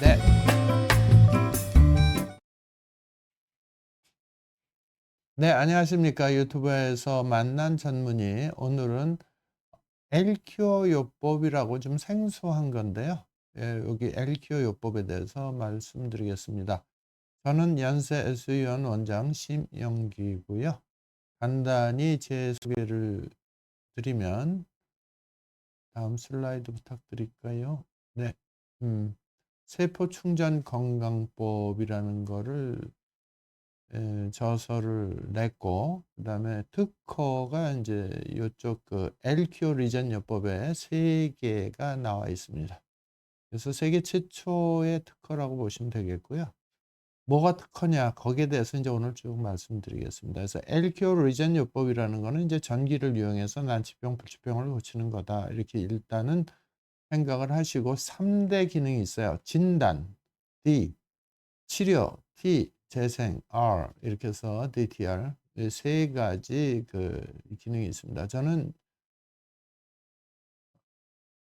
네. 네, 안녕하십니까. 유튜브에서 만난 전문의. 오늘은 엘큐어 요법이라고 좀 생소한 건데요. 예, 여기 엘큐어 요법에 대해서 말씀드리겠습니다. 저는 연세 SU원 원장 심영기고요. 간단히 제 소개를 드리면 다음 슬라이드 부탁드릴까요? 네. 세포 충전 건강법이라는 거를 저서를 냈고, 그다음에 특허가 이제 요쪽 그 LQ 리전 요법에 3개가 나와 있습니다. 그래서 세계 최초의 특허라고 보시면 되겠고요. 뭐가 특허냐? 거기에 대해서 이제 오늘 쭉 말씀드리겠습니다. 그래서 LQ 리전 요법이라는 거는 이제 전기를 이용해서 난치병, 불치병을 고치는 거다. 이렇게 일단은 생각을 하시고 3대 기능이 있어요. 진단, D, 치료, T, 재생, R 이렇게 해서 DTR 이 세 가지 그 기능이 있습니다. 저는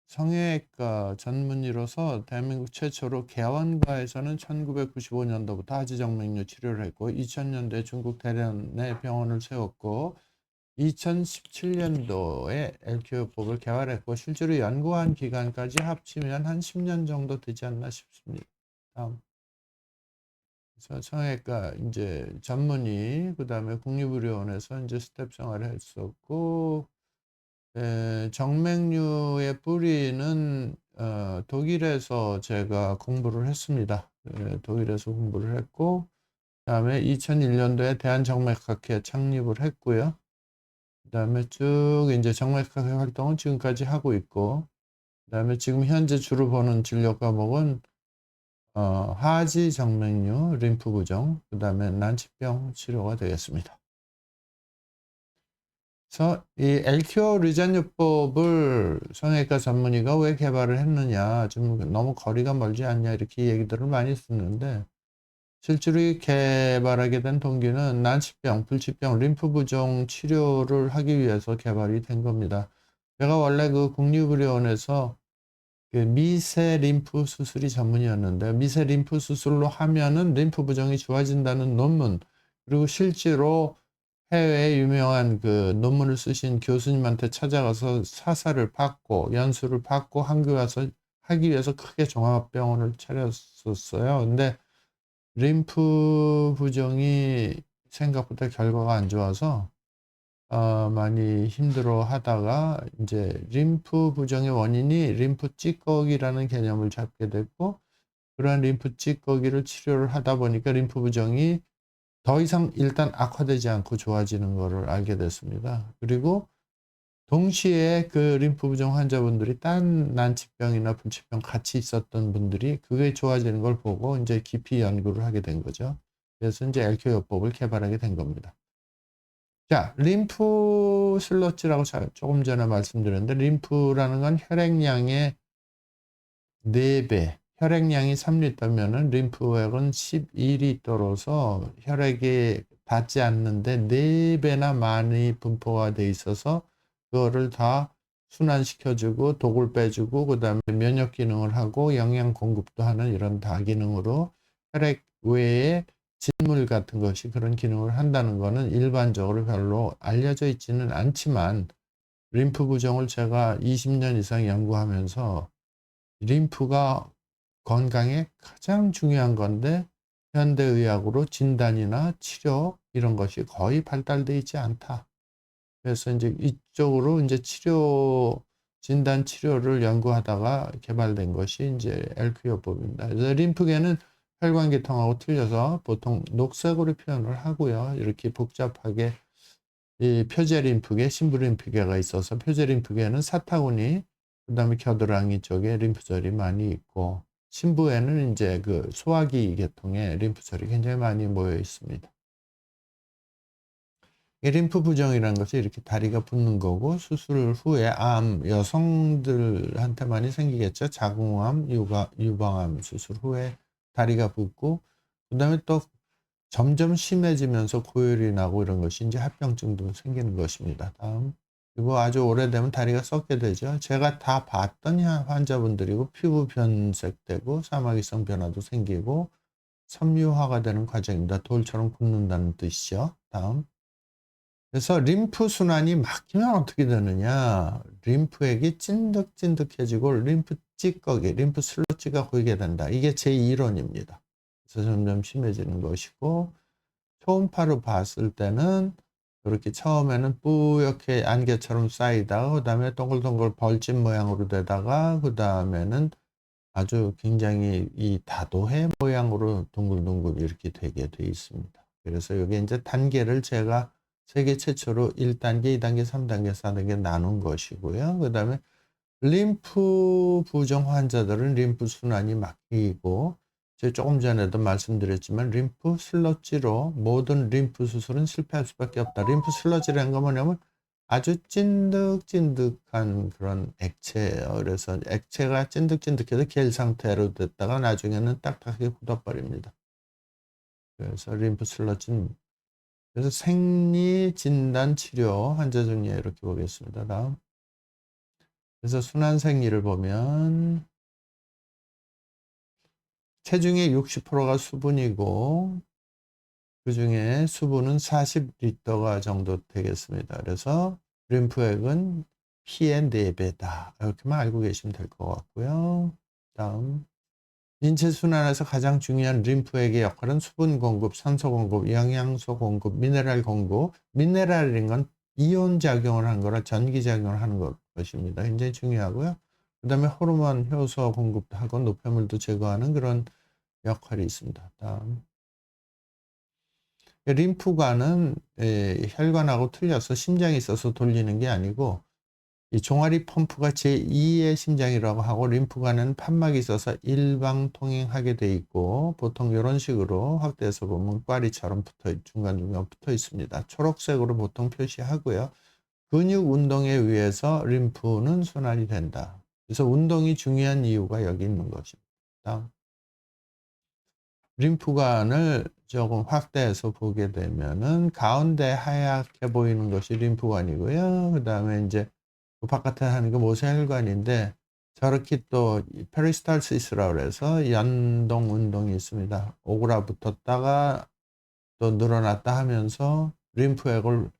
성형외과 전문의로서 대한민국 최초로 개원가에서는 1995년도부터 하지정맥류 치료를 했고 2000년도에 중국 대련에 병원을 세웠고 2017년도에 LQ요법을 개발했고 실제로 연구한 기간까지 합치면 한 10년 정도 되지 않나 싶습니다. 다음. 그래서 성형외과 이제 전문의, 그다음에 국립의료원에서 이제 스텝 생활을 했었고, 정맥류의 뿌리는 독일에서 제가 공부를 했습니다. 독일에서 공부를 했고, 그다음에 2001년도에 대한정맥학회 창립을 했고요. 그다음에 쭉 이제 정맥학회 활동은 지금까지 하고 있고, 그다음에 지금 현재 주로 보는 진료 과목은 하지 정맥류, 림프 부종, 그다음에 난치병 치료가 되겠습니다. 그래서 이 엘큐어 리전요법을 성형외과 전문의가 왜 개발을 했느냐, 좀 너무 거리가 멀지 않냐 이렇게 얘기들을 많이 듣는데 실제로 이 개발하게 된 동기는 난치병, 불치병, 림프 부종 치료를 하기 위해서 개발이 된 겁니다. 제가 원래 그 국립의료원에서 그 미세 림프 수술이 전문이었는데 미세 림프 수술로 하면은 림프 부종이 좋아진다는 논문, 그리고 실제로 해외에 유명한 그 논문을 쓰신 교수님한테 찾아가서 사사를 받고 연수를 받고 하기 위해서 크게 종합병원을 차렸었어요. 근데 림프 부종이 생각보다 결과가 안 좋아서 많이 힘들어 하다가 이제 림프 부종의 원인이 림프 찌꺼기라는 개념을 잡게 됐고, 그러한 림프 찌꺼기를 치료를 하다 보니까 림프 부종이 더 이상 일단 악화되지 않고 좋아지는 것을 알게 됐습니다. 그리고 동시에 그 림프 부종 환자분들이 딴 난치병이나 불치병 같이 있었던 분들이 그게 좋아지는 걸 보고 이제 깊이 연구를 하게 된 거죠. 그래서 이제 엘큐요법을 개발하게 된 겁니다. 자, 림프 슬러지라고 조금 전에 말씀드렸는데, 림프라는 건 혈액량의 4배, 혈액량이 3리터면은 림프액은 12리터로서 혈액이 닿지 않는데 4배나 많이 분포가 돼 있어서 그거를 다 순환시켜주고 독을 빼주고 그다음에 면역 기능을 하고 영양 공급도 하는 이런 다기능으로 혈액 외에 진물 같은 것이 그런 기능을 한다는 거는 일반적으로 별로 알려져 있지는 않지만, 림프 부종을 제가 20년 이상 연구하면서 림프가 건강에 가장 중요한 건데 현대의학으로 진단이나 치료 이런 것이 거의 발달되어 있지 않다. 그래서 이제 이쪽으로 이제 진단 치료를 연구하다가 개발된 것이 이제 엘크요법입니다. 그래서 림프계는 혈관계통하고 틀려서 보통 녹색으로 표현을 하고요. 이렇게 복잡하게 이 표제림프계, 심부림프계가 있어서 표제림프계는 사타구니, 그다음에 겨드랑이 쪽에 림프절이 많이 있고, 심부에는 이제 그 소화기 계통에 림프절이 굉장히 많이 모여 있습니다. 이 림프 부종이라는 것이 이렇게 다리가 붓는 거고, 수술 후에 여성들한테 많이 생기겠죠. 자궁암, 유방암 수술 후에 다리가 붓고, 그다음에 또 점점 심해지면서 고열이 나고 이런 것이 이제 합병증도 생기는 것입니다. 다음. 그리고 아주 오래되면 다리가 썩게 되죠. 제가 다 봤던 환자분들이고 피부 변색되고 사마귀성 변화도 생기고 섬유화가 되는 과정입니다. 돌처럼 굳는다는 뜻이죠. 다음. 그래서 림프 순환이 막히면 어떻게 되느냐? 림프액이 찐득찐득해지고 림프 찌꺼기, 림프 슬러지가 고이게 된다. 이게 제 이론입니다. 그래서 점점 심해지는 것이고 초음파로 봤을 때는 그렇게 처음에는 뿌옇게 안개처럼 쌓이다가 그다음에 동글동글 벌집 모양으로 되다가 그다음에는 아주 굉장히 이 다도해 모양으로 둥글둥글 이렇게 되게 돼 있습니다. 그래서 여기 이제 단계를 제가 세계 최초로 1단계, 2단계, 3단계, 4단계 나눈 것이고요. 그다음에 림프 부종 환자들은 림프 순환이 막히고 제가 조금 전에도 말씀드렸지만 림프 슬러지로 모든 림프 수술은 실패할 수밖에 없다. 림프 슬러지라는 건 뭐냐면 아주 찐득찐득한 그런 액체예요. 그래서 액체가 찐득찐득해서 겔 상태로 됐다가 나중에는 딱딱하게 굳어버립니다. 그래서 림프 슬러지는 그래서 생리 진단 치료 환자 정리에 이렇게 보겠습니다. 다음. 그래서 순환 생리를 보면 체중의 60%가 수분이고 그중에 수분은 40리터가 정도 되겠습니다. 그래서 림프액은 피의 4배다. 이렇게만 알고 계시면 될 것 같고요. 다음. 인체 순환에서 가장 중요한 림프액의 역할은 수분 공급, 산소 공급, 영양소 공급, 미네랄 공급. 미네랄인 건 이온 작용을 하는 거라 전기 작용을 하는 것입니다. 굉장히 중요하고요. 그 다음에 호르몬, 효소 공급도 하고 노폐물도 제거하는 그런 역할이 있습니다. 다음. 림프관은 혈관하고 틀려서 심장이 있어서 돌리는 게 아니고 이 종아리 펌프가 제2의 심장이라고 하고 림프관은 판막이 있어서 일방통행하게 돼 있고 보통 이런 식으로 확대해서 보면 꽈리처럼 중간중간 붙어 있습니다. 초록색으로 보통 표시하고요. 근육 운동에 의해서 림프는 순환이 된다. 그래서 운동이 중요한 이유가 여기 있는 것입니다. 림프관을 조금 확대해서 보게 되면은 가운데 하얗게 보이는 것이 림프관이고요. 그 다음에 이제 그 바깥에 하는 게 모세혈관인데 저렇게 또 페리스탈시스라고 해서 연동 운동이 있습니다. 오그라붙었다가 또 늘어났다 하면서 림프액을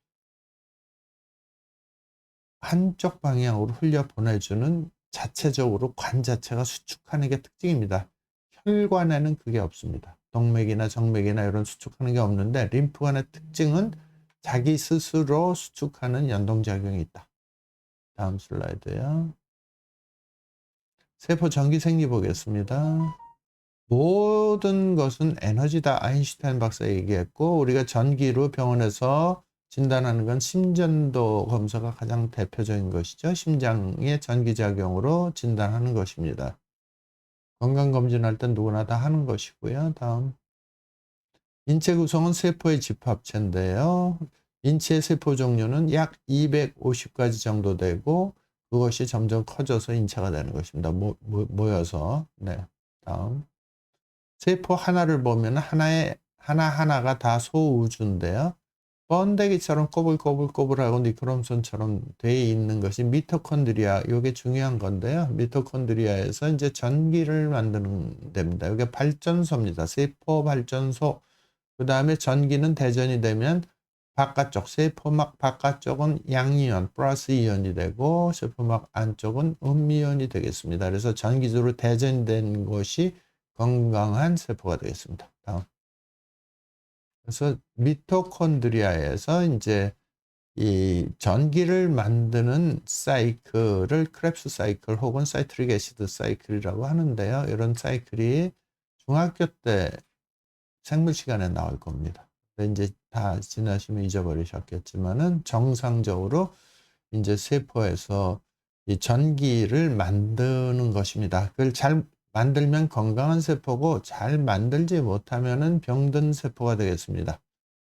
한쪽 방향으로 흘려 보내주는 자체적으로 관 자체가 수축하는 게 특징입니다. 혈관에는 그게 없습니다. 동맥이나 정맥이나 이런 수축하는 게 없는데 림프관의 특징은 자기 스스로 수축하는 연동작용이 있다. 다음 슬라이드요. 세포 전기 생리 보겠습니다. 모든 것은 에너지다. 아인슈타인 박사 얘기했고 우리가 전기로 병원에서 진단하는 건 심전도 검사가 가장 대표적인 것이죠. 심장의 전기작용으로 진단하는 것입니다. 건강검진할 땐 누구나 다 하는 것이고요. 다음. 인체 구성은 세포의 집합체인데요. 인체 세포 종류는 약 250가지 정도 되고 그것이 점점 커져서 인체가 되는 것입니다. 모여서. 네. 다음. 세포 하나를 보면 하나하나가 다 소우주인데요. 번데기처럼 꼬불꼬불꼬불하고 니크롬손처럼 되어 있는 것이 미토콘드리아, 이게 중요한 건데요. 미토콘드리아에서 이제 전기를 만드는 데입니다. 이게 발전소입니다. 세포 발전소. 그 다음에 전기는 대전이 되면 바깥쪽, 세포막 바깥쪽은 양이온, 플러스 이온이 되고 세포막 안쪽은 음이온이 되겠습니다. 그래서 전기적으로 대전된 것이 건강한 세포가 되겠습니다. 다음. 그래서 미토콘드리아에서 이제 이 전기를 만드는 사이클을 크랩스 사이클 혹은 사이트릭 애시드 사이클이라고 하는데요. 이런 사이클이 중학교 때 생물 시간에 나올 겁니다. 이제 다 지나시면 잊어버리셨겠지만은 정상적으로 이제 세포에서 이 전기를 만드는 것입니다. 그걸 잘 만들면 건강한 세포고 잘 만들지 못하면은 병든 세포가 되겠습니다.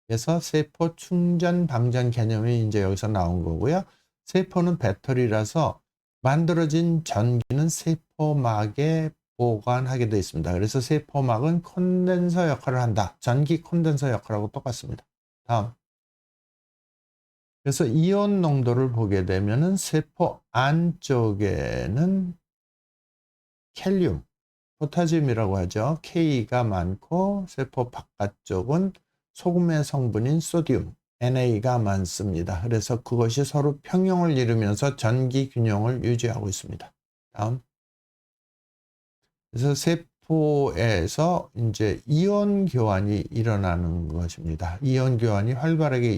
그래서 세포 충전 방전 개념이 이제 여기서 나온 거고요. 세포는 배터리라서 만들어진 전기는 세포막에 보관하게 되어 있습니다. 그래서 세포막은 콘덴서 역할을 한다. 전기 콘덴서 역할하고 똑같습니다. 다음. 그래서 이온 농도를 보게 되면은 세포 안쪽에는 캘륨, 포타슘이라고 하죠. K가 많고 세포 바깥쪽은 소금의 성분인 소듐, NA가 많습니다. 그래서 그것이 서로 평형을 이루면서 전기 균형을 유지하고 있습니다. 다음. 그래서 세포에서 이제 이온 교환이 일어나는 것입니다. 이온 교환이 활발하게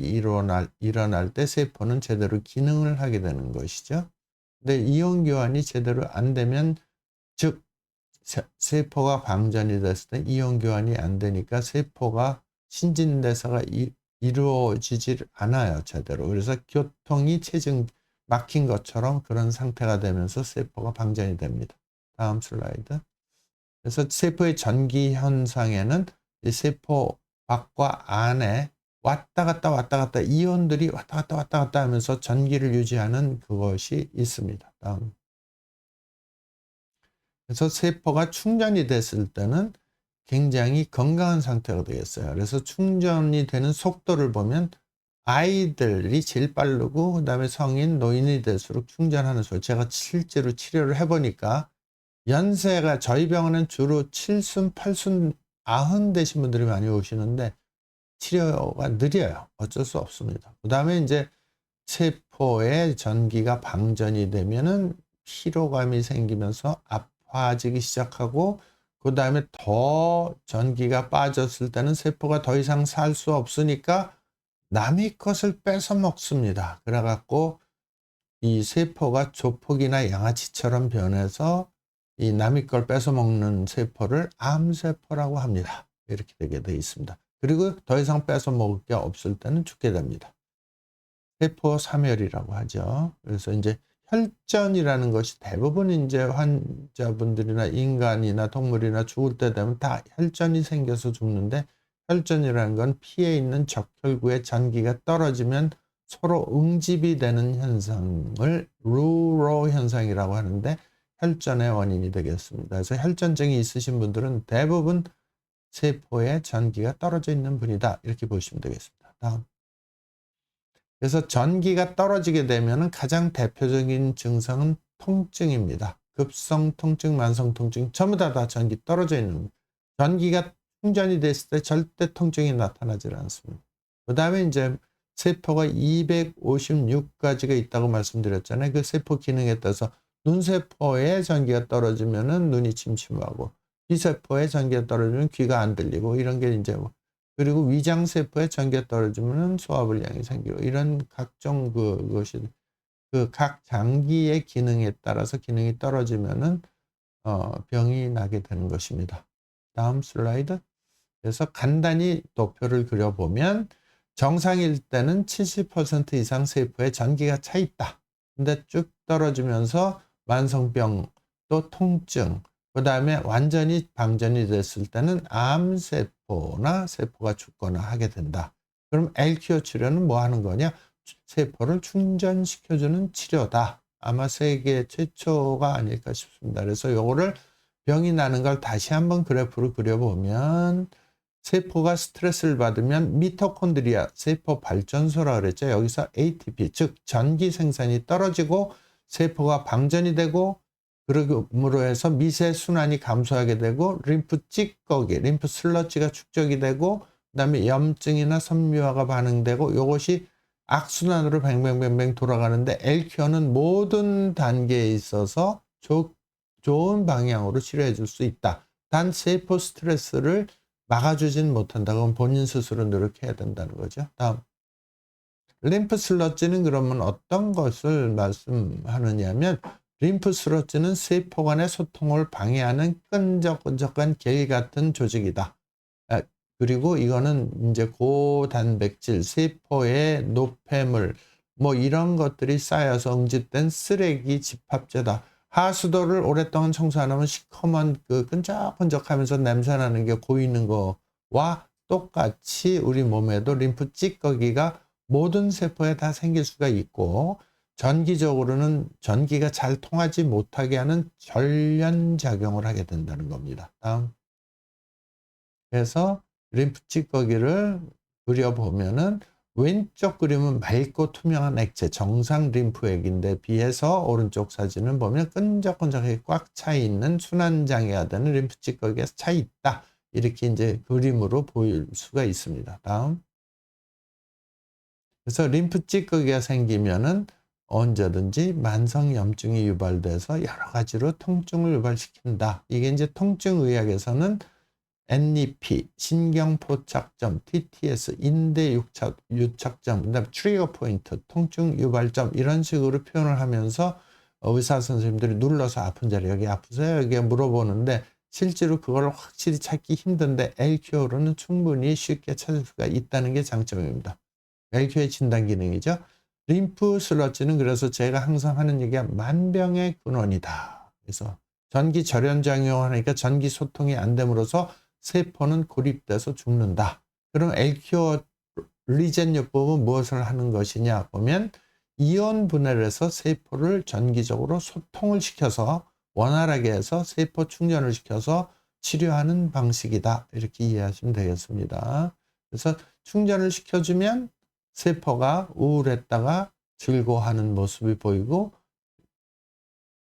일어날 때 세포는 제대로 기능을 하게 되는 것이죠. 근데 이온 교환이 제대로 안 되면, 즉 세포가 방전이 됐을 때 이온 교환이 안 되니까 세포가 신진대사가 이루어지질 않아요, 제대로. 그래서 교통이 막힌 것처럼 그런 상태가 되면서 세포가 방전이 됩니다. 다음 슬라이드. 그래서 세포의 전기 현상에는 이 세포 밖과 안에 왔다 갔다 이온들이 왔다 갔다 하면서 전기를 유지하는 그것이 있습니다. 다음. 그래서 세포가 충전이 됐을 때는 굉장히 건강한 상태가 되겠어요. 그래서 충전이 되는 속도를 보면 아이들이 제일 빠르고 그다음에 성인, 노인이 될수록 충전하는 속, 제가 실제로 치료를 해보니까 연세가 저희 병원은 주로 7순, 8순, 90 되신 분들이 많이 오시는데 치료가 느려요. 어쩔 수 없습니다. 그다음에 이제 세포에 전기가 방전이 되면은 피로감이 생기면서 아파지기 시작하고, 그다음에 더 전기가 빠졌을 때는 세포가 더 이상 살 수 없으니까 남의 것을 뺏어 먹습니다. 그래 갖고 이 세포가 조폭이나 양아치처럼 변해서 이 남의 걸 뺏어 먹는 세포를 암세포라고 합니다. 이렇게 되게 되어 있습니다. 그리고 더 이상 뺏어 먹을 게 없을 때는 죽게 됩니다. 세포 사멸이라고 하죠. 그래서 이제 혈전이라는 것이 대부분 이제 환자분들이나 인간이나 동물이나 죽을 때 되면 다 혈전이 생겨서 죽는데, 혈전이라는 건 피에 있는 적혈구의 전기가 떨어지면 서로 응집이 되는 현상을 루로 현상이라고 하는데, 혈전의 원인이 되겠습니다. 그래서 혈전증이 있으신 분들은 대부분 세포에 전기가 떨어져 있는 분이다, 이렇게 보시면 되겠습니다. 다음. 그래서 전기가 떨어지게 되면 가장 대표적인 증상은 통증입니다. 급성 통증, 만성 통증 전부 다 전기 떨어져 있는, 전기가 충전이 됐을 때 절대 통증이 나타나지 않습니다. 그 다음에 이제 세포가 256가지가 있다고 말씀드렸잖아요. 그 세포 기능에 따라서 눈세포에 전기가 떨어지면은 눈이 침침하고, 귀세포에 전기가 떨어지면 귀가 안 들리고, 이런 게 이제 그리고 위장세포에 전기가 떨어지면 소화불량이 생기고, 이런 각종 그것이 그 각 장기의 기능에 따라서 기능이 떨어지면은 병이 나게 되는 것입니다. 다음 슬라이드. 그래서 간단히 도표를 그려보면 정상일 때는 70% 이상 세포에 전기가 차 있다. 근데 쭉 떨어지면서 만성병, 또 통증, 그 다음에 완전히 방전이 됐을 때는 암세포나 세포가 죽거나 하게 된다. 그럼 LQO 치료는 뭐 하는 거냐? 세포를 충전시켜주는 치료다. 아마 세계 최초가 아닐까 싶습니다. 그래서 요거를 병이 나는 걸 다시 한번 그래프로 그려보면, 세포가 스트레스를 받으면 미토콘드리아, 세포 발전소라 그랬죠. 여기서 ATP, 즉 전기 생산이 떨어지고 세포가 방전이 되고, 그러므로 해서 미세 순환이 감소하게 되고 림프 찌꺼기, 림프 슬러지가 축적이 되고, 그다음에 염증이나 섬유화가 반응되고, 이것이 악순환으로 뱅뱅뱅뱅 돌아가는데, LQ는 모든 단계에 있어서 좋은 방향으로 치료해 줄 수 있다. 단 세포 스트레스를 막아주진 못한다. 그럼 본인 스스로 노력해야 된다는 거죠. 다음. 림프 슬러지는 그러면 어떤 것을 말씀하느냐면, 림프 슬러지는 세포 간의 소통을 방해하는 끈적끈적한 겔 같은 조직이다. 그리고 이거는 이제 고단백질, 세포의 노폐물, 뭐 이런 것들이 쌓여서 응집된 쓰레기 집합제다. 하수도를 오랫동안 청소 안 하면 시커먼 그 끈적끈적하면서 냄새나는 게 고이는 거와 똑같이 우리 몸에도 림프 찌꺼기가 모든 세포에 다 생길 수가 있고, 전기적으로는 전기가 잘 통하지 못하게 하는 절연작용을 하게 된다는 겁니다. 다음. 그래서 림프 찌꺼기를 그려보면은 왼쪽 그림은 맑고 투명한 액체, 정상 림프액인데 비해서 오른쪽 사진을 보면 끈적끈적하게 꽉 차 있는 순환장애가 되는 림프 찌꺼기가 차 있다. 이렇게 이제 그림으로 보일 수가 있습니다. 다음. 그래서 림프 찌꺼기가 생기면은 언제든지 만성 염증이 유발돼서 여러 가지로 통증을 유발시킨다. 이게 이제 통증의학에서는 NEP, 신경포착점, TTS, 인대 유착점, 그다음에 트리거 포인트, 통증 유발점 이런 식으로 표현을 하면서 의사 선생님들이 눌러서 아픈 자리 여기 아프세요? 여기 물어보는데 실제로 그걸 확실히 찾기 힘든데 LQ로는 충분히 쉽게 찾을 수가 있다는 게 장점입니다. LQ의 진단 기능이죠. 림프 슬러지는 그래서 제가 항상 하는 얘기가 만병의 근원이다. 그래서 전기 절연작용을 하니까 전기 소통이 안 됨으로써 세포는 고립돼서 죽는다. 그럼 엘큐어 리젠요법은 무엇을 하는 것이냐 보면 이온 분해를 해서 세포를 전기적으로 소통을 시켜서 원활하게 해서 세포 충전을 시켜서 치료하는 방식이다. 이렇게 이해하시면 되겠습니다. 그래서 충전을 시켜주면 세포가 우울했다가 즐거워하는 모습이 보이고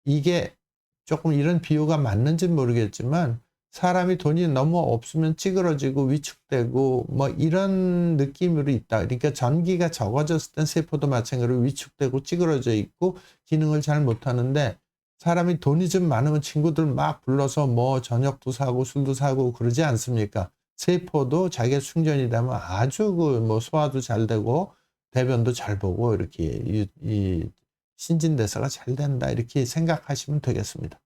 이게 조금 이런 비유가 맞는지는 모르겠지만 사람이 돈이 너무 없으면 찌그러지고 위축되고 뭐 이런 느낌으로 있다. 그러니까 전기가 적어졌을 땐 세포도 마찬가지로 위축되고 찌그러져 있고 기능을 잘 못하는데 사람이 돈이 좀 많으면 친구들 막 불러서 뭐 저녁도 사고 술도 사고 그러지 않습니까? 세포도 자기가 충전이 되면 아주 그 뭐 소화도 잘 되고 대변도 잘 보고 이렇게 이 신진대사가 잘 된다 이렇게 생각하시면 되겠습니다.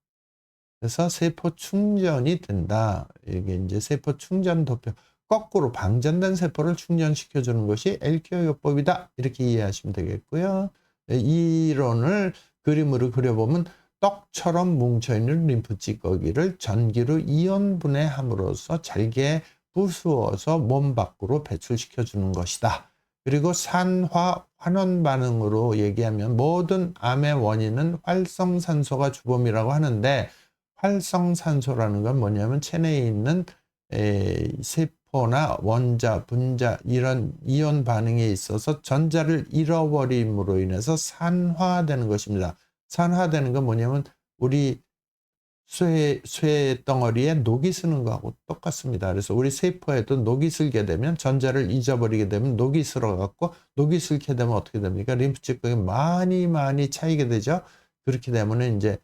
그래서 세포 충전이 된다. 이게 이제 세포 충전 도표. 거꾸로 방전된 세포를 충전시켜 주는 것이 엘큐어요법이다. 이렇게 이해하시면 되겠고요. 이 이론을 그림으로 그려보면 떡처럼 뭉쳐있는 림프 찌꺼기를 전기로 이온 분해함으로써 잘게 부수어서 몸 밖으로 배출시켜 주는 것이다. 그리고 산화 환원 반응으로 얘기하면 모든 암의 원인은 활성산소가 주범이라고 하는데 활성산소라는 건 뭐냐면 체내에 있는 세포나 원자, 분자 이런 이온 반응에 있어서 전자를 잃어버림으로 인해서 산화되는 것입니다. 산화되는 건 뭐냐면 우리 쇠 덩어리에 녹이 쓰는 거하고 똑같습니다. 그래서 우리 세포에도 녹이 슬게 되면 전자를 잊어버리게 되면 녹이 슬어갖고 녹이 슬게 되면 어떻게 됩니까? 림프 찌꺼기 많이 차이게 되죠. 그렇게 되면 이제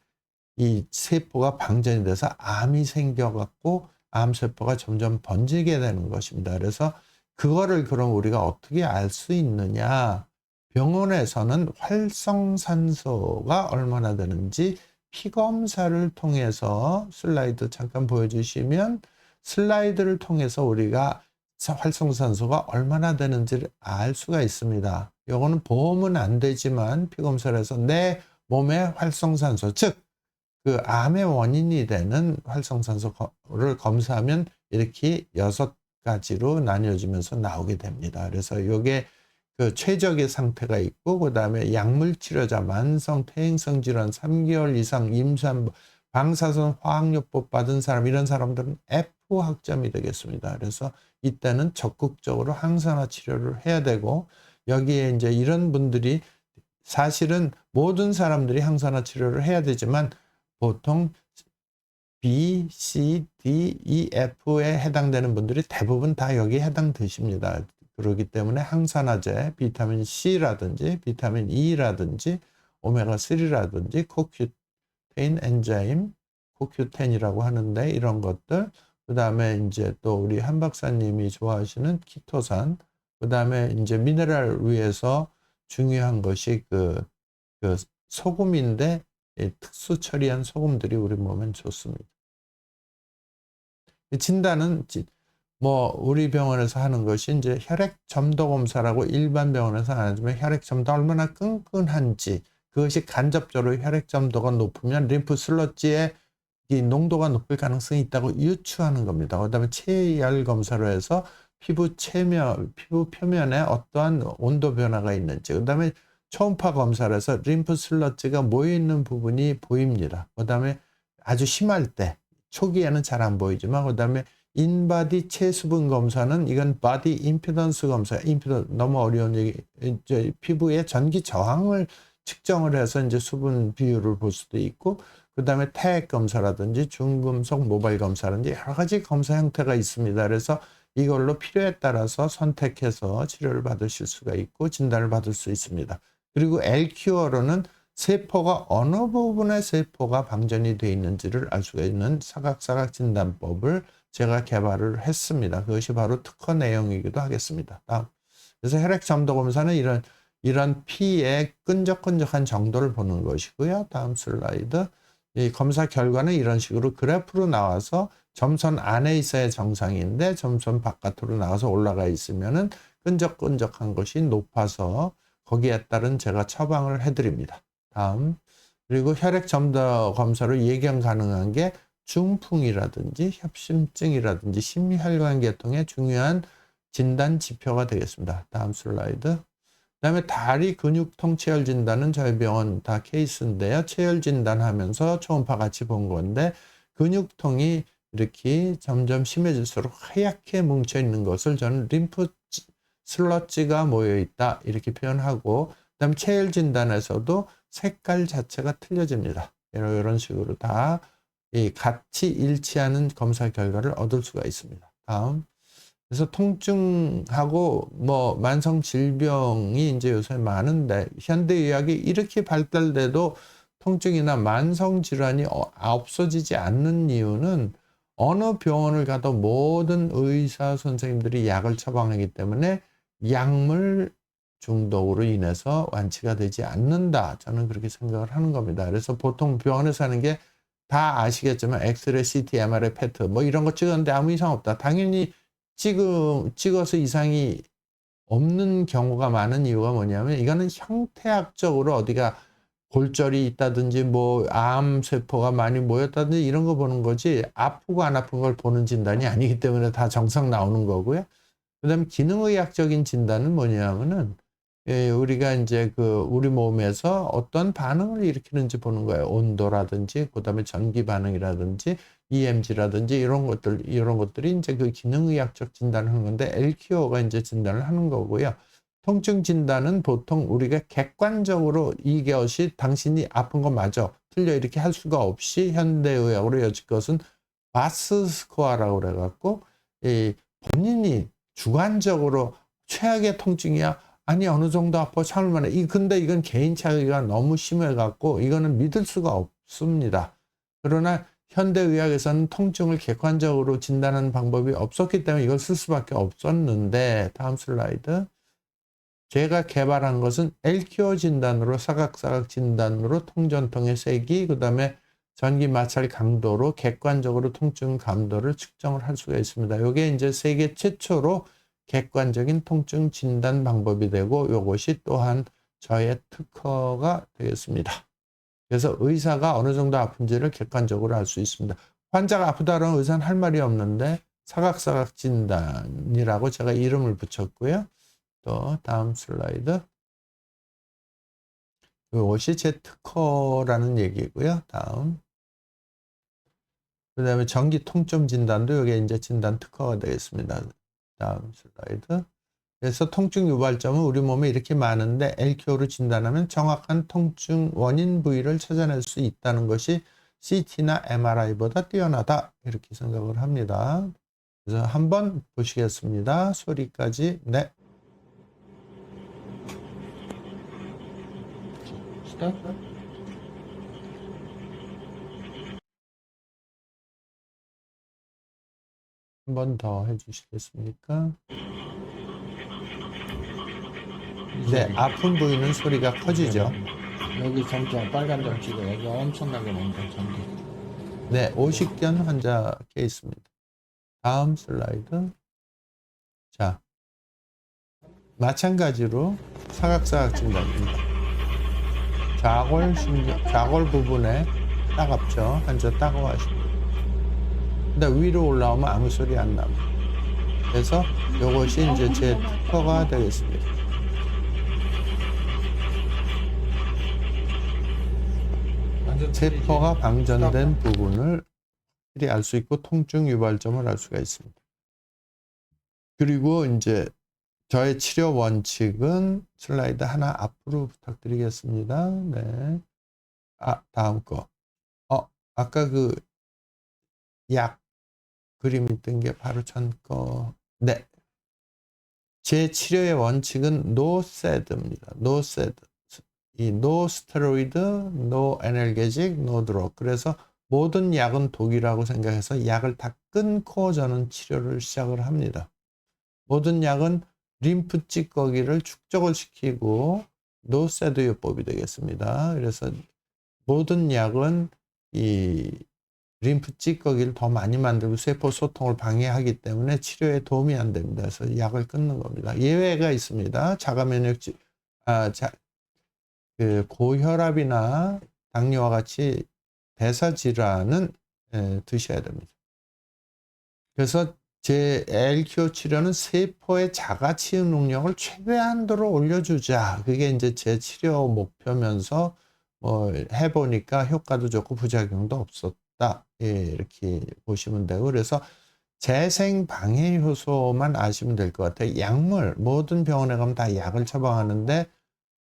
이 세포가 방전이 돼서 암이 생겨갖고 암세포가 점점 번지게 되는 것입니다. 그래서 그거를 그럼 우리가 어떻게 알 수 있느냐? 병원에서는 활성산소가 얼마나 되는지 피검사를 통해서 슬라이드 잠깐 보여주시면 슬라이드를 통해서 우리가 활성산소가 얼마나 되는지를 알 수가 있습니다. 이거는 보험은 안 되지만 피검사를 해서 내 몸의 활성산소, 즉 그 암의 원인이 되는 활성산소를 검사하면 이렇게 6가지로 나뉘어지면서 나오게 됩니다. 그래서 이게 그 최적의 상태가 있고 그다음에 약물 치료자, 만성 퇴행성 질환 3개월 이상 임산부, 방사선 화학요법 받은 사람 이런 사람들은 F 학점이 되겠습니다. 그래서 이때는 적극적으로 항산화 치료를 해야 되고 여기에 이제 이런 분들이 사실은 모든 사람들이 항산화 치료를 해야 되지만 보통 B, C, D, E, F에 해당되는 분들이 대부분 다 여기에 해당되십니다. 그렇기 때문에 항산화제, 비타민 C라든지 비타민 E라든지 오메가3라든지 코큐테인 엔자임, 코큐텐이라고 하는데 이런 것들, 그 다음에 이제 또 우리 한 박사님이 좋아하시는 키토산, 그 다음에 이제 미네랄 위에서 중요한 것이 그 소금인데 특수 처리한 소금들이 우리 몸엔 좋습니다. 진단은 뭐 우리 병원에서 하는 것이 이제 혈액 점도 검사라고 일반 병원에서 안 하지만 혈액 점도 얼마나 끈끈한지 그것이 간접적으로 혈액 점도가 높으면 림프 슬러지의 이 농도가 높을 가능성이 있다고 유추하는 겁니다. 그다음에 체열 검사로 해서 피부 표면에 어떠한 온도 변화가 있는지, 그다음에 초음파 검사를 해서 림프 슬러지가 모여있는 부분이 보입니다. 그 다음에 아주 심할 때 초기에는 잘 안 보이지만 그 다음에 인바디 체수분 검사는 이건 바디 임피던스 검사. 너무 어려운 얘기. 이제 피부의 전기 저항을 측정을 해서 이제 수분 비율을 볼 수도 있고, 그다음에 태액 검사라든지 중금속 모발 검사라든지 여러 가지 검사 형태가 있습니다. 그래서 이걸로 필요에 따라서 선택해서 치료를 받으실 수가 있고 진단을 받을 수 있습니다. 그리고 LQ어로는 세포가 어느 부분의 세포가 방전이 되어 있는지를 알 수가 있는 사각사각 진단법을 제가 개발을 했습니다. 그것이 바로 특허 내용이기도 하겠습니다. 다음. 그래서 혈액 점도 검사는 이런 피의 끈적끈적한 정도를 보는 것이고요. 다음 슬라이드. 이 검사 결과는 이런 식으로 그래프로 나와서 점선 안에 있어야 정상인데 점선 바깥으로 나와서 올라가 있으면은 끈적끈적한 것이 높아서 거기에 따른 제가 처방을 해드립니다. 다음. 그리고 혈액 점도 검사로 예견 가능한 게 중풍이라든지 협심증이라든지 심혈관 계통의 중요한 진단 지표가 되겠습니다. 다음 슬라이드. 그다음에 다리 근육통 체열 진단은 저희 병원 다 케이스인데요. 체열 진단하면서 초음파 같이 본 건데 근육통이 이렇게 점점 심해질수록 하얗게 뭉쳐 있는 것을 저는 림프 슬러지가 모여 있다 이렇게 표현하고, 그다음에 체열 진단에서도 색깔 자체가 틀려집니다. 이런 식으로 다 같이 일치하는 검사 결과를 얻을 수가 있습니다. 다음. 그래서 통증하고 뭐 만성 질병이 이제 요새 많은데 현대의학이 이렇게 발달돼도 통증이나 만성 질환이 없어지지 않는 이유는 어느 병원을 가도 모든 의사 선생님들이 약을 처방하기 때문에 약물 중독으로 인해서 완치가 되지 않는다. 저는 그렇게 생각을 하는 겁니다. 그래서 보통 병원에서 하는 게 다 아시겠지만 엑스레이, CT, MRI, 페트 뭐 이런 거 찍었는데 아무 이상 없다. 당연히 찍어서 이상이 없는 경우가 많은 이유가 뭐냐면 이거는 형태학적으로 어디가 골절이 있다든지 뭐 암세포가 많이 모였다든지 이런 거 보는 거지 아프고 안 아픈 걸 보는 진단이 아니기 때문에 다 정상 나오는 거고요. 그다음에 기능의학적인 진단은 뭐냐면은 우리가 이제 우리 몸에서 어떤 반응을 일으키는지 보는 거예요. 온도라든지 그다음에 전기 반응이라든지 EMG라든지 이런 것들이 이제 그 기능의학적 진단을 하는 건데 LQO가 이제 진단을 하는 거고요. 통증 진단은 보통 우리가 객관적으로 이것이 당신이 아픈 거 맞아, 틀려 이렇게 할 수가 없이 현대의학으로 여질 것은 바스 스코어라고 그래갖고 본인이 주관적으로 최악의 통증이야. 아니 어느 정도 아파 참을 만해. 근데 이건 개인 차이가 너무 심해갖고 이거는 믿을 수가 없습니다. 그러나 현대의학에서는 통증을 객관적으로 진단하는 방법이 없었기 때문에 이걸 쓸 수밖에 없었는데, 다음 슬라이드. 제가 개발한 것은 LQO 진단으로 사각사각 진단으로 통전통의 세기, 그 다음에 전기 마찰 강도로 객관적으로 통증 감도를 측정을 할 수가 있습니다. 이게 이제 세계 최초로 객관적인 통증 진단 방법이 되고 이것이 또한 저의 특허가 되겠습니다. 그래서 의사가 어느 정도 아픈지를 객관적으로 알 수 있습니다. 환자가 아프다는 의사는 할 말이 없는데 사각사각 진단이라고 제가 이름을 붙였고요. 또 다음 슬라이드. 이것이 제 특허라는 얘기고요. 다음. 그 다음에 전기 통증 진단도 이게 이제 진단 특허가 되겠습니다. 다음 슬라이드. 그래서 통증 유발점은 우리 몸에 이렇게 많은데 LQO로 진단하면 정확한 통증 원인 부위를 찾아낼 수 있다는 것이 CT나 MRI보다 뛰어나다 이렇게 생각을 합니다. 그래서 한번 보시겠습니다. 소리까지. 네. 스타트. 한 번 더 해주시겠습니까? 네, 아픈 부위는 소리가 커지죠. 여기 점점 빨간 점지가 여기 엄청나게 많다. 전기. 네, 오십견 환자 케이스입니다. 다음 슬라이드. 자, 마찬가지로 사각사각 진단입니다. 좌골 부분에 따갑죠. 환자 따가워하십니다. 근데 위로 올라오면 아무 소리 안 납니다. 그래서 이것이 이제 제 특허가 되겠습니다. 세포가 방전된 부분을 확실히 알 수 있고 통증 유발점을 알 수가 있습니다. 그리고 이제 저의 치료 원칙은 슬라이드 하나 앞으로 부탁드리겠습니다. 네. 다음 거. 아까 그 약 그림 있던 게 바로 전 거. 네. 제 치료의 원칙은 no SAD입니다. no SAD. 이 no 스테로이드, no 애널게직, no drug. 그래서 모든 약은 독이라고 생각해서 약을 다 끊고 저는 치료를 시작을 합니다. 모든 약은 림프 찌꺼기를 축적을 시키고 no SAD 요법이 되겠습니다. 그래서 모든 약은 이 림프 찌꺼기를 더 많이 만들고 세포 소통을 방해하기 때문에 치료에 도움이 안 됩니다. 그래서 약을 끊는 겁니다. 예외가 있습니다. 자가 면역질, 그 고혈압이나 당뇨와 같이 대사 질환은 드셔야 됩니다. 그래서 제 ALKO 치료는 세포의 자가 치유 능력을 최대한도로 올려주자. 그게 이제 제 치료 목표면서 해보니까 효과도 좋고 부작용도 없었다. 예, 이렇게 보시면 되고 그래서 재생 방해 효소만 아시면 될 것 같아요. 약물 모든 병원에 가면 다 약을 처방하는데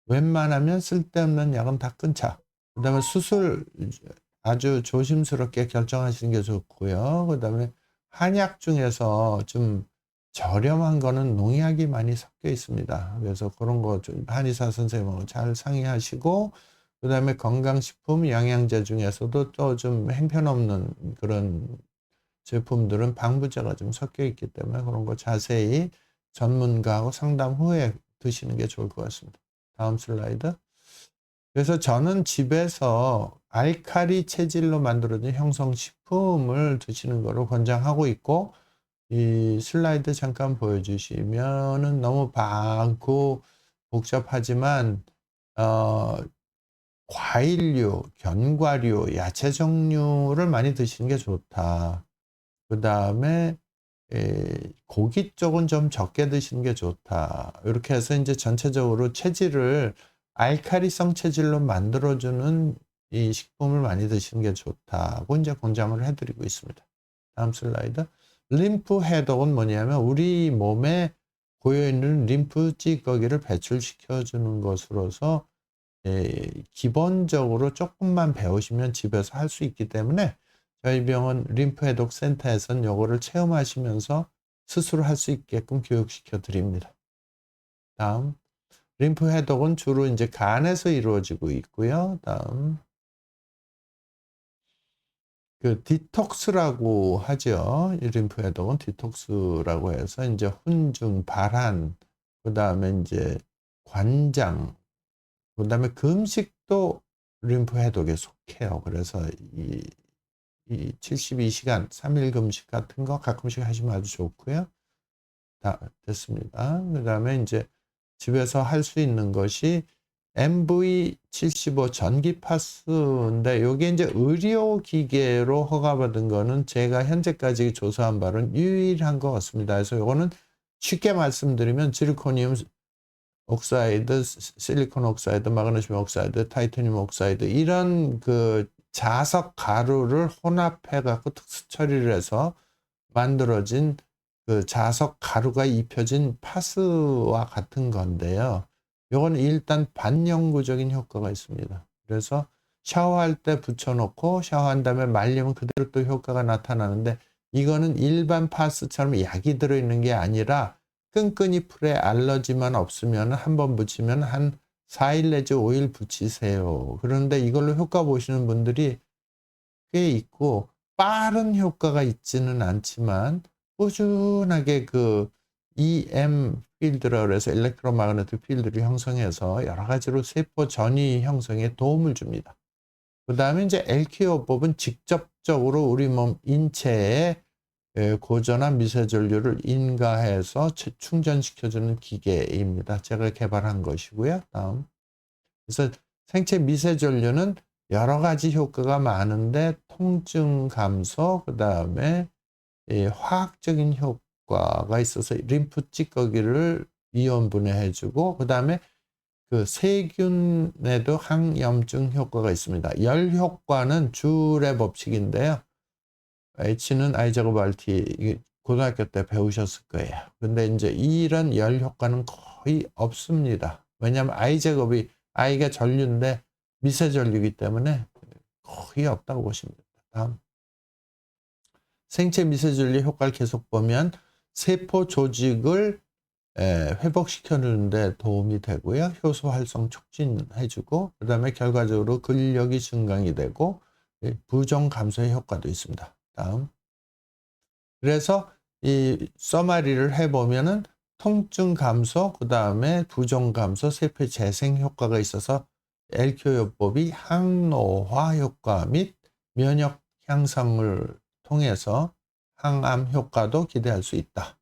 웬만하면 쓸데없는 약은 다 끊자. 그다음에 수술 아주 조심스럽게 결정하시는 게 좋고요. 그다음에 한약 중에서 좀 저렴한 거는 농약이 많이 섞여 있습니다. 그래서 그런 거 좀 한의사 선생님하고 잘 상의하시고 그다음에 건강식품, 영양제 중에서도 또 좀 행편없는 그런 제품들은 방부제가 좀 섞여 있기 때문에 그런 거 자세히 전문가하고 상담 후에 드시는 게 좋을 것 같습니다. 다음 슬라이드. 그래서 저는 집에서 알칼리 체질로 만들어진 형성식품을 드시는 거를 권장하고 있고, 이 슬라이드 잠깐 보여주시면은 너무 많고 복잡하지만, 어, 과일류, 견과류, 야채 종류를 많이 드시는 게 좋다. 그 다음에 고기 쪽은 좀 적게 드시는 게 좋다. 이렇게 해서 이제 전체적으로 체질을 알칼리성 체질로 만들어주는 이 식품을 많이 드시는 게 좋다고 이제 권장을 해드리고 있습니다. 다음 슬라이드. 림프 해독은 뭐냐면 우리 몸에 고여있는 림프 찌꺼기를 배출시켜주는 것으로서 기본적으로 조금만 배우시면 집에서 할 수 있기 때문에 저희 병원 림프 해독 센터에서는 요거를 체험하시면서 스스로 할 수 있게끔 교육시켜 드립니다. 다음 림프 해독은 주로 이제 간에서 이루어지고 있고요. 다음 그 디톡스라고 하죠. 이 림프 해독은 디톡스라고 해서 이제 훈증, 발한, 그다음에 이제 관장, 그다음에 금식도 림프 해독에 속해요. 그래서 이 72시간 3일 금식 같은 거 가끔씩 하시면 아주 좋고요. 다 됐습니다. 그다음에 이제 집에서 할 수 있는 것이 MV75 전기 파스인데 요게 이제 의료 기계로 허가받은 거는 제가 현재까지 조사한 바로는 유일한 것 같습니다. 그래서 요거는 쉽게 말씀드리면 지르코늄 옥사이드, 실리콘 옥사이드, 마그네슘 옥사이드, 타이타늄 옥사이드 이런 그 자석 가루를 혼합해 갖고 특수 처리를 해서 만들어진 그 자석 가루가 입혀진 파스와 같은 건데요. 요건 일단 반영구적인 효과가 있습니다. 그래서 샤워할 때 붙여놓고 샤워한 다음에 말리면 그대로 또 효과가 나타나는데 이거는 일반 파스처럼 약이 들어있는 게 아니라 끈끈이 풀에 알러지만 없으면 한번 붙이면 한 4일 내지 5일 붙이세요. 그런데 이걸로 효과 보시는 분들이 꽤 있고 빠른 효과가 있지는 않지만 꾸준하게 그 EM 필드라 그래서 일렉트로마그네틱 필드를 형성해서 여러 가지로 세포 전이 형성에 도움을 줍니다. 그 다음에 이제 LKO법은 직접적으로 우리 몸 인체에 고전한 미세전류를 인가해서 충전시켜주는 기계입니다. 제가 개발한 것이고요. 다음. 그래서 생체 미세전류는 여러 가지 효과가 많은데 통증 감소, 그 다음에 화학적인 효과가 있어서 림프 찌꺼기를 이온 분해해주고, 그 다음에 그 세균에도 항염증 효과가 있습니다. 열 효과는 줄의 법칙인데요. H는 I 제곱 RT 이게 고등학교 때 배우셨을 거예요. 근데 이제 이런 열 효과는 거의 없습니다. 왜냐하면 I 제곱이 I가 전류인데 미세 전류이기 때문에 거의 없다고 보시면 됩니다. 다음. 생체 미세 전류 효과를 계속 보면 세포 조직을 회복시켜주는데 도움이 되고요. 효소 활성 촉진해주고 그다음에 결과적으로 근력이 증강이 되고 부종 감소의 효과도 있습니다. 다음. 그래서 이 써마리를 해보면은 통증 감소, 그다음에 부종 감소, 세포 재생 효과가 있어서 LQ요법이 항노화 효과 및 면역 향상을 통해서 항암 효과도 기대할 수 있다.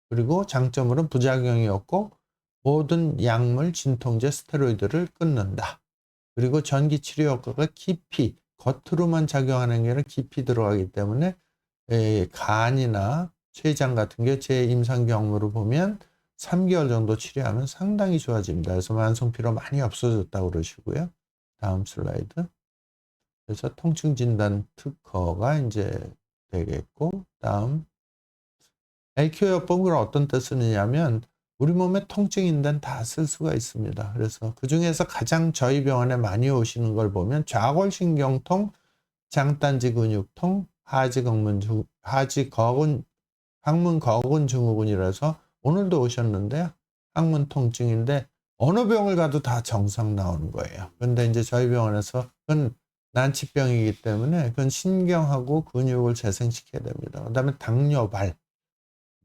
그리고 장점으로는 부작용이 없고 모든 약물, 진통제, 스테로이드를 끊는다. 그리고 전기 치료 효과가 깊이 겉으로만 작용하는 게 아니라 깊이 들어가기 때문에 간이나 췌장 같은 게 제 임상 경험으로 보면 3개월 정도 치료하면 상당히 좋아집니다. 그래서 만성 피로 많이 없어졌다고 그러시고요. 다음 슬라이드. 그래서 통증 진단 특허가 이제 되겠고, 다음. LQ요법을 어떤 때 쓰느냐면 우리 몸에 통증인 데는 다 쓸 수가 있습니다. 그래서 그중에서 가장 저희 병원에 많이 오시는 걸 보면 좌골신경통, 장단지 근육통, 항문 거근 증후군이라서 오늘도 오셨는데요. 항문 통증인데 어느 병을 가도 다 정상 나오는 거예요. 그런데 이제 저희 병원에서 그건 난치병이기 때문에 그건 신경하고 근육을 재생시켜야 됩니다. 그다음에 당뇨발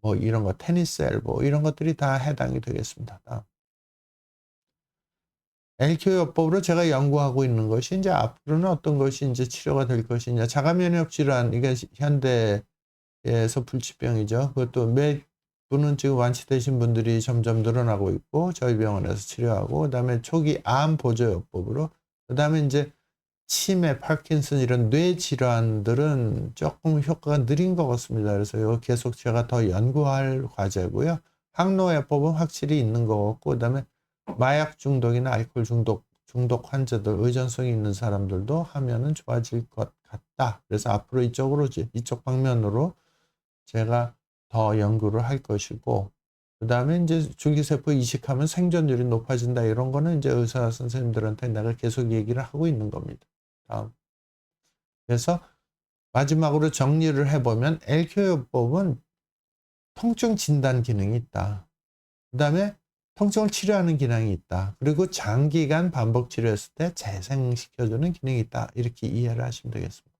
뭐 이런 거 테니스 엘보 이런 것들이 다 해당이 되겠습니다. LQ요법으로 제가 연구하고 있는 것이 이제 앞으로는 어떤 것이 이제 치료가 될 것이냐. 자가면역 질환 이게 현대에서 불치병이죠. 그것도 몇 분은 지금 완치되신 분들이 점점 늘어나고 있고 저희 병원에서 치료하고 그다음에 초기 암 보조요법으로 그다음에 이제 치매, 파킨슨 이런 뇌 질환들은 조금 효과가 느린 것 같습니다. 그래서 이거 계속 제가 더 연구할 과제고요. 항노화법은 확실히 있는 것 같고 그다음에 마약 중독이나 알코올 중독 환자들, 의존성이 있는 사람들도 하면은 좋아질 것 같다. 그래서 앞으로 이쪽 방면으로 제가 더 연구를 할 것이고, 그 다음에 이제 줄기세포 이식하면 생존율이 높아진다. 이런 거는 이제 의사 선생님들한테 내가 계속 얘기를 하고 있는 겁니다. 다음. 그래서 마지막으로 정리를 해보면 LQ요법은 통증 진단 기능이 있다. 그 다음에 통증을 치료하는 기능이 있다. 그리고 장기간 반복 치료했을 때 재생시켜주는 기능이 있다. 이렇게 이해를 하시면 되겠습니다.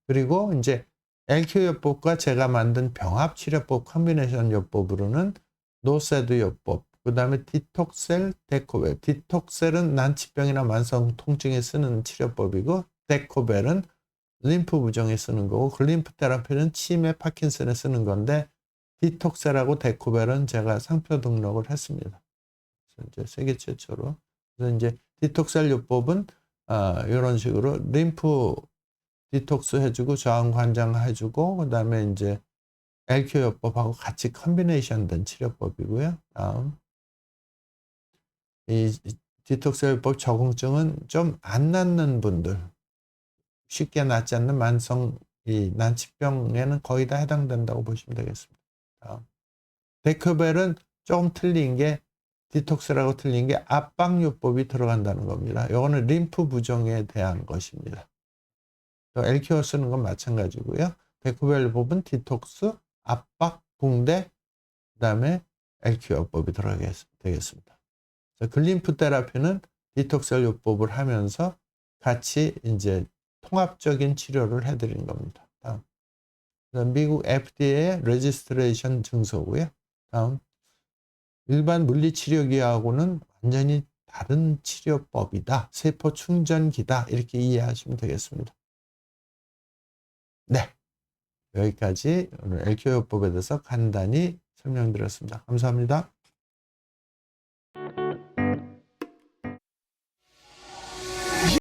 그리고 이제 LQ요법과 제가 만든 병합치료법 컨비네이션 요법으로는 노세드 요법, 그 다음에 디톡셀, 데코벨. 디톡셀은 난치병이나 만성 통증에 쓰는 치료법이고 데코벨은 림프 부종에 쓰는 거고 글림프 테라피는 치매, 파킨슨에 쓰는 건데 디톡셀하고 데코벨은 제가 상표 등록을 했습니다. 그래서 이제 세계 최초로. 그래서 이제 디톡셀 요법은 이런 식으로 림프 디톡스 해주고 저항 관장 해주고 그다음에 이제 LQ요법하고 같이 컨비네이션 된 치료법이고요. 다음 이 디톡스요법 적응증은 좀 안 낫는 분들 쉽게 낫지 않는 만성 이 난치병에는 거의 다 해당된다고 보시면 되겠습니다. 다음 데크벨은 조금 틀린 게 디톡스라고 틀린 게 압박요법이 들어간다는 겁니다. 이거는 림프 부종에 대한 것입니다. 또 LQO 쓰는 건 마찬가지고요. 데크벨법은 디톡스, 압박, 붕대, 그 다음에 LQO법이 되겠습니다. 글림프 테라피는 디톡셀 요법을 하면서 같이 이제 통합적인 치료를 해드리는 겁니다. 다음. 미국 FDA의 레지스트레이션 증서고요. 다음. 일반 물리치료기하고는 완전히 다른 치료법이다. 세포 충전기다. 이렇게 이해하시면 되겠습니다. 네. 여기까지 오늘 LQ요법에 대해서 간단히 설명드렸습니다. 감사합니다.